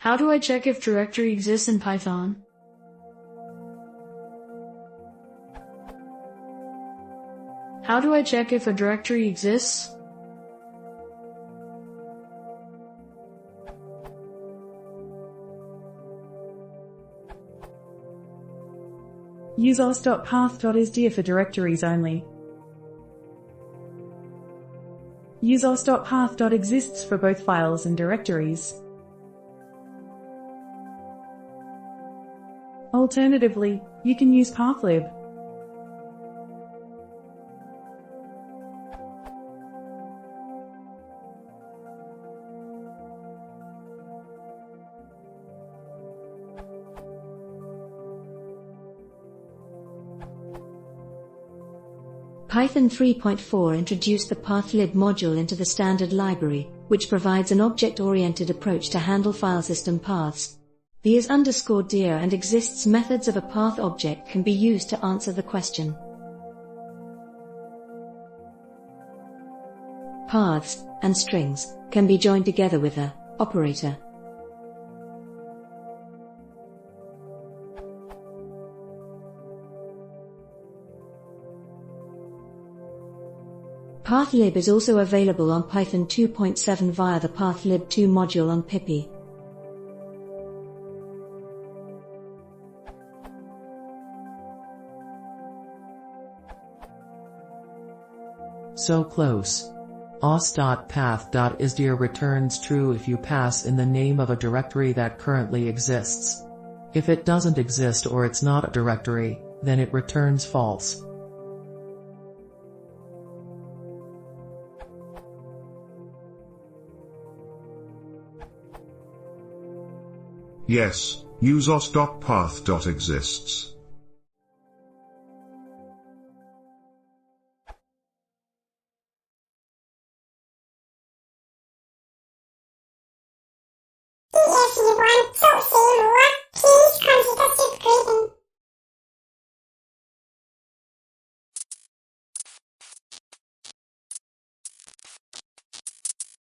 How do I check if directory exists in Python? How do I check if a directory exists? Use os.path.isdir for directories only. Use os.path.exists for both files and directories. Alternatively, you can use pathlib. Python 3.4 introduced the pathlib module into the standard library, which provides an object-oriented approach to handle file system paths. The is_dir and exists methods of a path object can be used to answer the question. Paths and strings can be joined together with a operator. Pathlib is also available on Python 2.7 via the pathlib2 module on Pippi. So close. os.path.isdir returns true if you pass in the name of a directory that currently exists. If it doesn't exist or it's not a directory, then it returns false. Yes, use os.path.exists.